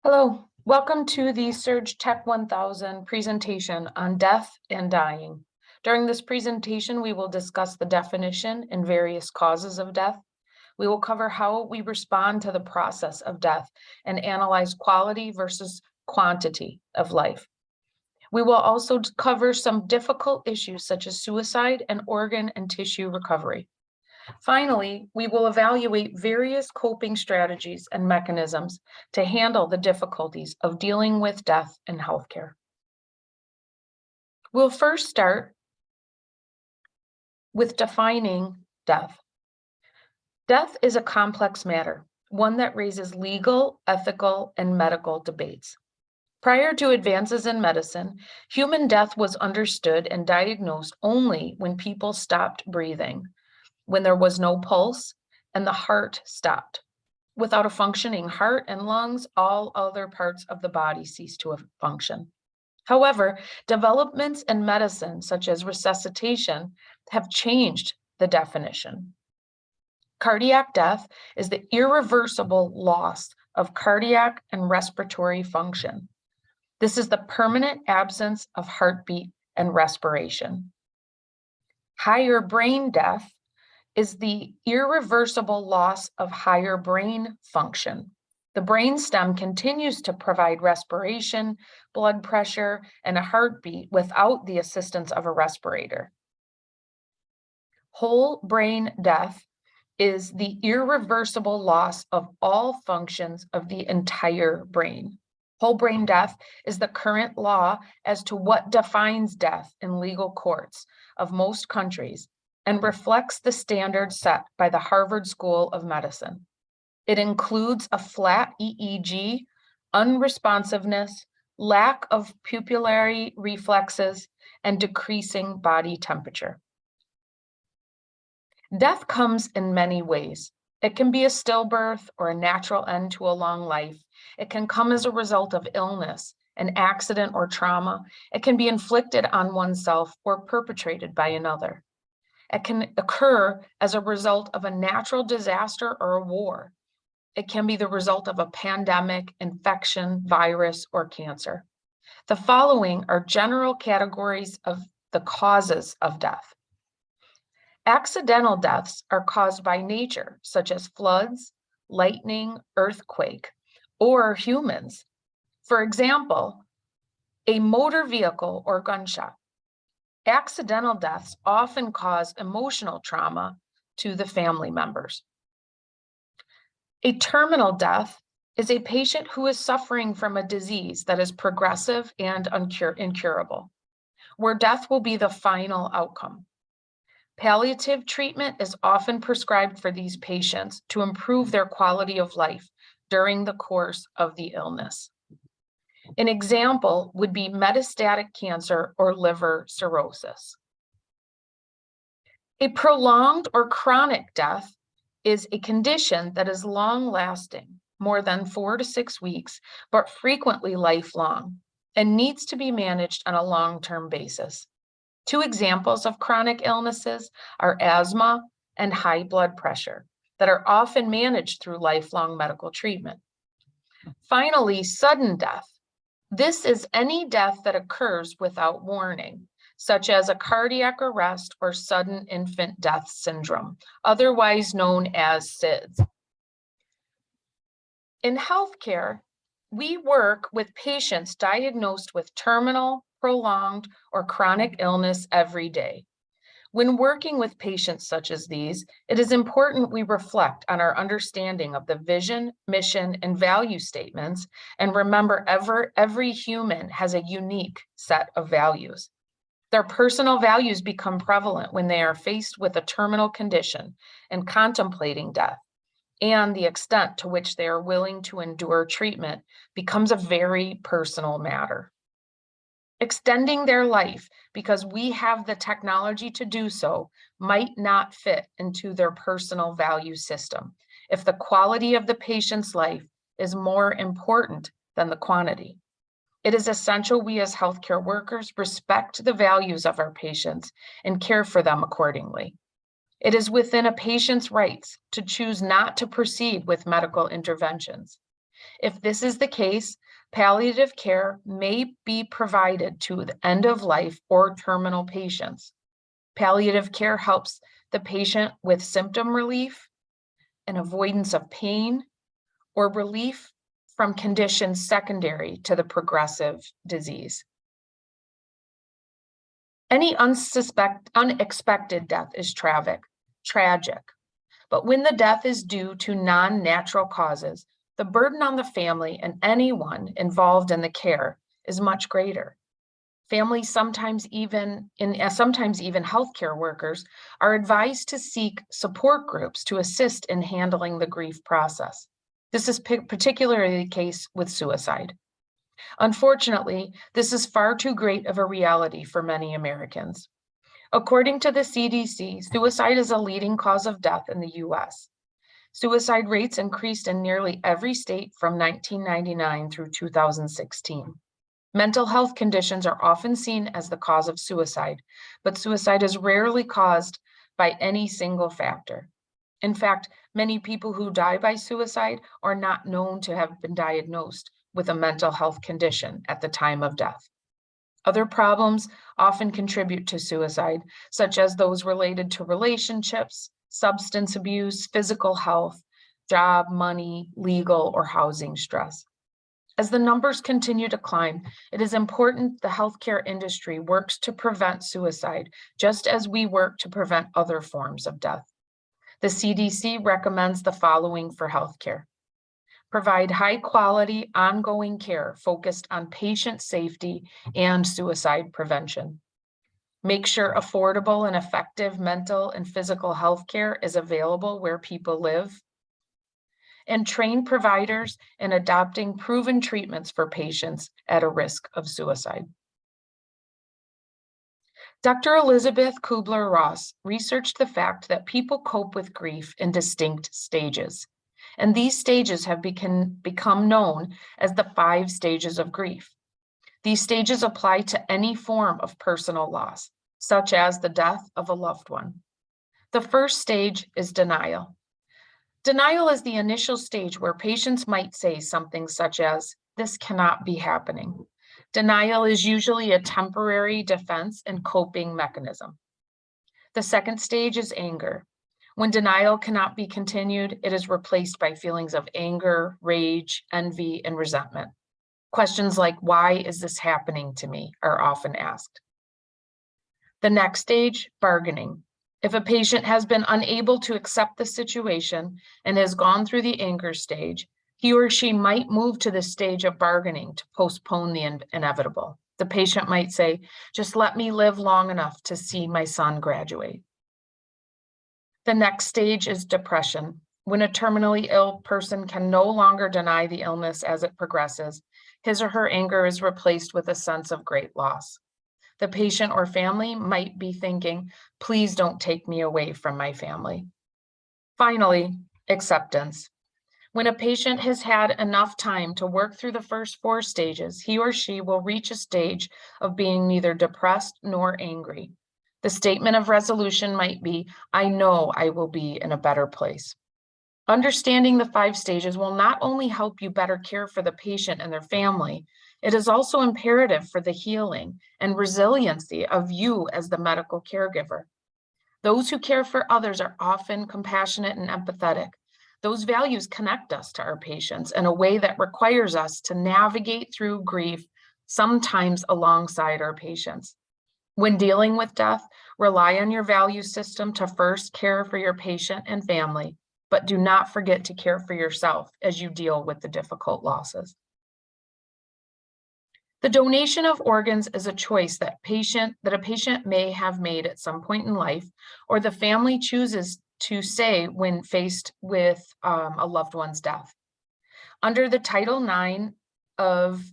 Hello, welcome to the Surge Tech 1000 presentation on death and dying. During this presentation, we will discuss the definition and various causes of death. We will cover how we respond to the process of death and analyze quality versus quantity of life. We will also cover some difficult issues such as suicide and organ and tissue recovery. Finally, we will evaluate various coping strategies and mechanisms to handle the difficulties of dealing with death in healthcare. We'll first start with defining death. Death is a complex matter, one that raises legal, ethical, and medical debates. Prior to advances in medicine, human death was understood and diagnosed only when people stopped breathing, when there was no pulse and the heart stopped. Without a functioning heart and lungs, all other parts of the body cease to function. However, developments in medicine, such as resuscitation, have changed the definition. Cardiac death is the irreversible loss of cardiac and respiratory function. This is the permanent absence of heartbeat and respiration. Higher brain death is the irreversible loss of higher brain function. The brainstem continues to provide respiration, blood pressure, and a heartbeat without the assistance of a respirator. Whole brain death is the irreversible loss of all functions of the entire brain. Whole brain death is the current law as to what defines death in legal courts of most countries and reflects the standards set by the Harvard School of Medicine. It includes a flat EEG, unresponsiveness, lack of pupillary reflexes, and decreasing body temperature. Death comes in many ways. It can be a stillbirth or a natural end to a long life. It can come as a result of illness, an accident or trauma. It can be inflicted on oneself or perpetrated by another. It can occur as a result of a natural disaster or a war. It can be the result of a pandemic, infection, virus, or cancer. The following are general categories of the causes of death. Accidental deaths are caused by nature, such as floods, lightning, earthquake, or humans. For example, a motor vehicle or gunshot. Accidental deaths often cause emotional trauma to the family members. A terminal death is a patient who is suffering from a disease that is progressive and incurable, where death will be the final outcome. Palliative treatment is often prescribed for these patients to improve their quality of life during the course of the illness. An example would be metastatic cancer or liver cirrhosis. A prolonged or chronic death is a condition that is long-lasting, more than 4 to 6 weeks, but frequently lifelong, and needs to be managed on a long-term basis. Two examples of chronic illnesses are asthma and high blood pressure that are often managed through lifelong medical treatment. Finally, sudden death. This is any death that occurs without warning, such as a cardiac arrest or sudden infant death syndrome, otherwise known as SIDS. In healthcare, we work with patients diagnosed with terminal, prolonged, or chronic illness every day. When working with patients such as these, it is important we reflect on our understanding of the vision, mission, and value statements, and remember every human has a unique set of values. Their personal values become prevalent when they are faced with a terminal condition and contemplating death, and the extent to which they are willing to endure treatment becomes a very personal matter. Extending their life because we have the technology to do so might not fit into their personal value system if the quality of the patient's life is more important than the quantity. It is essential we as healthcare workers respect the values of our patients and care for them accordingly. It is within a patient's rights to choose not to proceed with medical interventions. If this is the case, palliative care may be provided to the end of life or terminal patients. Palliative care helps the patient with symptom relief, an avoidance of pain, or relief from conditions secondary to the progressive disease. Any unexpected death is tragic, but when the death is due to non-natural causes, the burden on the family and anyone involved in the care is much greater. Families, sometimes even healthcare workers, are advised to seek support groups to assist in handling the grief process. This is particularly the case with suicide. Unfortunately, this is far too great of a reality for many Americans. According to the CDC, suicide is a leading cause of death in the US. Suicide rates increased in nearly every state from 1999 through 2016. Mental health conditions are often seen as the cause of suicide, but suicide is rarely caused by any single factor. In fact, many people who die by suicide are not known to have been diagnosed with a mental health condition at the time of death. Other problems often contribute to suicide, such as those related to relationships, substance abuse, physical health, job, money, legal, or housing stress. As the numbers continue to climb, it is important the healthcare industry works to prevent suicide, just as we work to prevent other forms of death. The CDC recommends the following for healthcare. Provide high-quality, ongoing care focused on patient safety and suicide prevention. Make sure affordable and effective mental and physical health care is available where people live. And train providers in adopting proven treatments for patients at a risk of suicide. Dr. Elizabeth Kubler-Ross researched the fact that people cope with grief in distinct stages. And these stages have become known as the 5 stages of grief. These stages apply to any form of personal loss, such as the death of a loved one. The first stage is denial. Denial is the initial stage where patients might say something such as, "This cannot be happening." Denial is usually a temporary defense and coping mechanism. The second stage is anger. When denial cannot be continued, it is replaced by feelings of anger, rage, envy, and resentment. Questions like, "Why is this happening to me?" are often asked. The next stage, bargaining. If a patient has been unable to accept the situation and has gone through the anger stage, he or she might move to the stage of bargaining to postpone the inevitable. The patient might say, "Just let me live long enough to see my son graduate." The next stage is depression. When a terminally ill person can no longer deny the illness as it progresses, his or her anger is replaced with a sense of great loss. The patient or family might be thinking, "Please don't take me away from my family." Finally, acceptance. When a patient has had enough time to work through the first 4 stages, he or she will reach a stage of being neither depressed nor angry. The statement of resolution might be, "I know I will be in a better place." Understanding the 5 stages will not only help you better care for the patient and their family, it is also imperative for the healing and resiliency of you as the medical caregiver. Those who care for others are often compassionate and empathetic. Those values connect us to our patients in a way that requires us to navigate through grief, sometimes alongside our patients. When dealing with death, rely on your value system to first care for your patient and family, but do not forget to care for yourself as you deal with the difficult losses. The donation of organs is a choice that a patient may have made at some point in life, or the family chooses to say when faced with a loved one's death. Under the Title 11 of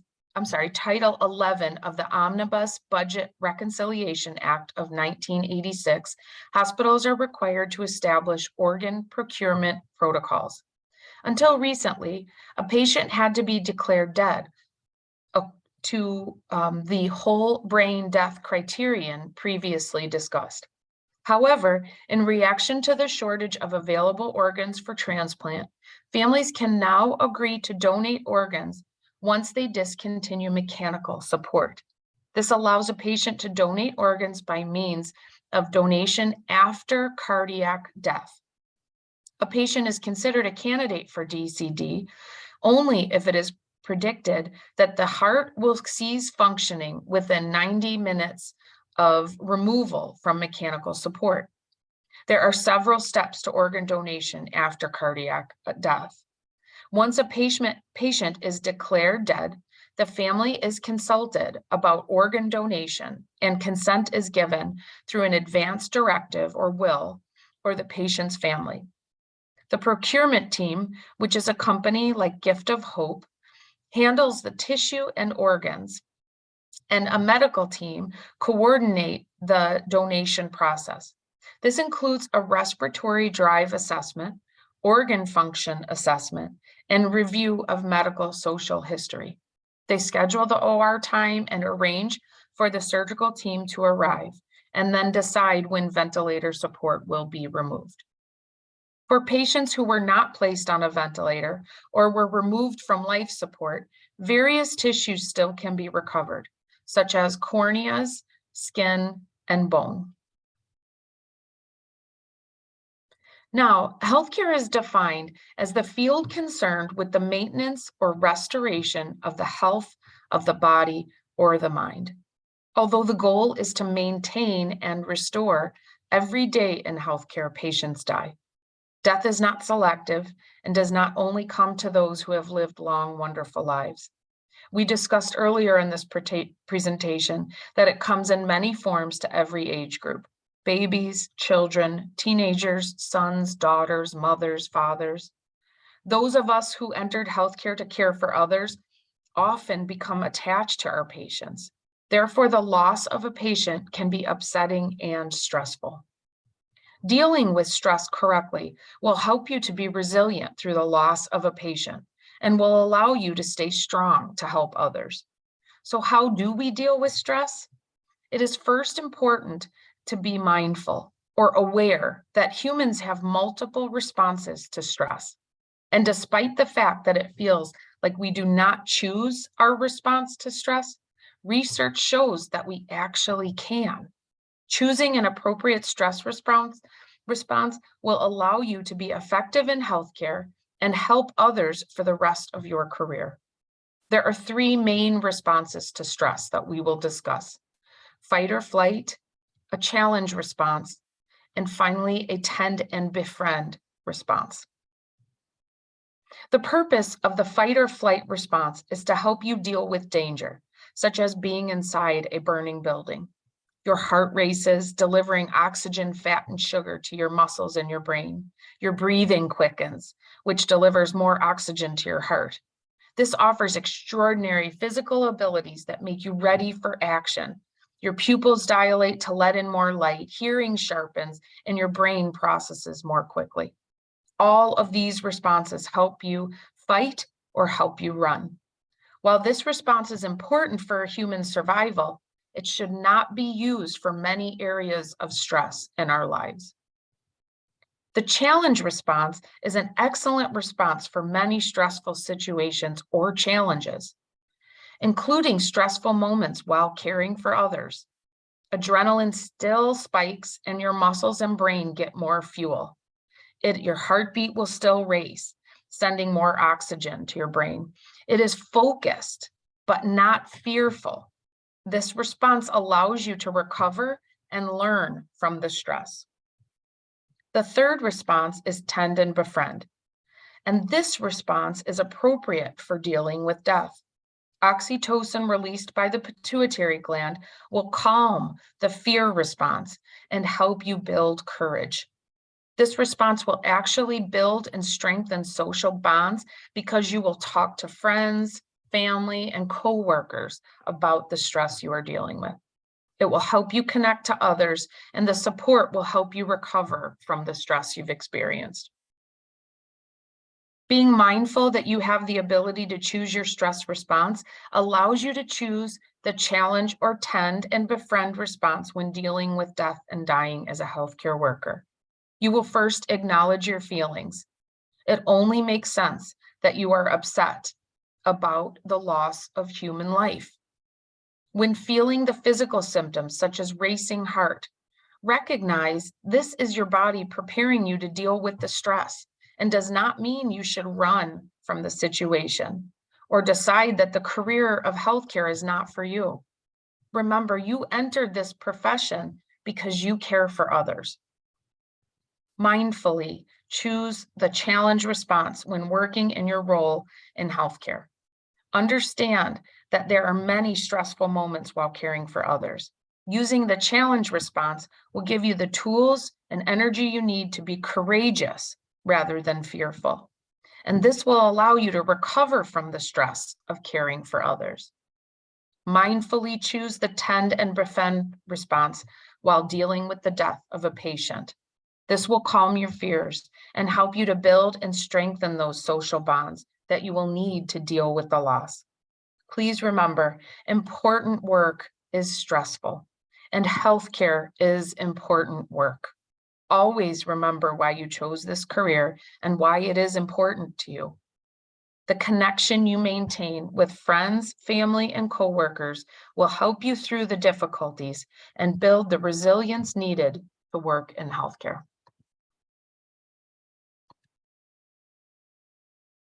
the Omnibus Budget Reconciliation Act of 1986, hospitals are required to establish organ procurement protocols. Until recently, a patient had to be declared dead to the whole brain death criterion previously discussed. However, in reaction to the shortage of available organs for transplant, families can now agree to donate organs once they discontinue mechanical support. This allows a patient to donate organs by means of donation after cardiac death. A patient is considered a candidate for DCD only if it is predicted that the heart will cease functioning within 90 minutes of removal from mechanical support. There are several steps to organ donation after cardiac death. Once a patient is declared dead, the family is consulted about organ donation and consent is given through an advance directive or will or the patient's family. The procurement team, which is a company like Gift of Hope, handles the tissue and organs, and a medical team coordinate the donation process. This includes a respiratory drive assessment, organ function assessment, and review of medical social history. They schedule the OR time and arrange for the surgical team to arrive, and then decide when ventilator support will be removed. For patients who were not placed on a ventilator or were removed from life support, various tissues still can be recovered, such as corneas, skin, and bone. Now, healthcare is defined as the field concerned with the maintenance or restoration of the health of the body or the mind. Although the goal is to maintain and restore, every day in healthcare, patients die. Death is not selective and does not only come to those who have lived long, wonderful lives. We discussed earlier in this presentation that it comes in many forms to every age group: babies, children, teenagers, sons, daughters, mothers, fathers. Those of us who entered healthcare to care for others often become attached to our patients. Therefore, the loss of a patient can be upsetting and stressful. Dealing with stress correctly will help you to be resilient through the loss of a patient and will allow you to stay strong to help others. So how do we deal with stress? It is first important to be mindful or aware that humans have multiple responses to stress. And despite the fact that it feels like we do not choose our response to stress, research shows that we actually can. Choosing an appropriate stress response will allow you to be effective in healthcare and help others for the rest of your career. There are three main responses to stress that we will discuss: fight or flight, a challenge response, and finally, a tend and befriend response. The purpose of the fight or flight response is to help you deal with danger, such as being inside a burning building. Your heart races, delivering oxygen, fat, and sugar to your muscles and your brain. Your breathing quickens, which delivers more oxygen to your heart. This offers extraordinary physical abilities that make you ready for action. Your pupils dilate to let in more light, hearing sharpens, and your brain processes more quickly. All of these responses help you fight or help you run. While this response is important for human survival, it should not be used for many areas of stress in our lives. The challenge response is an excellent response for many stressful situations or challenges, including stressful moments while caring for others. Adrenaline still spikes and your muscles and brain get more fuel. Your heartbeat will still race, sending more oxygen to your brain. It is focused, but not fearful. This response allows you to recover and learn from the stress. The third response is tend and befriend. And this response is appropriate for dealing with death. Oxytocin released by the pituitary gland will calm the fear response and help you build courage. This response will actually build and strengthen social bonds because you will talk to friends, family, and coworkers about the stress you are dealing with. It will help you connect to others, and the support will help you recover from the stress you've experienced. Being mindful that you have the ability to choose your stress response allows you to choose the challenge or tend and befriend response when dealing with death and dying as a healthcare worker. You will first acknowledge your feelings. It only makes sense that you are upset about the loss of human life. When feeling the physical symptoms, such as racing heart, recognize this is your body preparing you to deal with the stress and does not mean you should run from the situation or decide that the career of healthcare is not for you. Remember, you entered this profession because you care for others. Mindfully choose the challenge response when working in your role in healthcare. Understand that there are many stressful moments while caring for others. Using the challenge response will give you the tools and energy you need to be courageous rather than fearful. And this will allow you to recover from the stress of caring for others. Mindfully choose the tend and befriend response while dealing with the death of a patient. This will calm your fears and help you to build and strengthen those social bonds that you will need to deal with the loss. Please remember, important work is stressful and healthcare is important work. Always remember why you chose this career and why it is important to you. The connection you maintain with friends, family, and coworkers will help you through the difficulties and build the resilience needed to work in healthcare.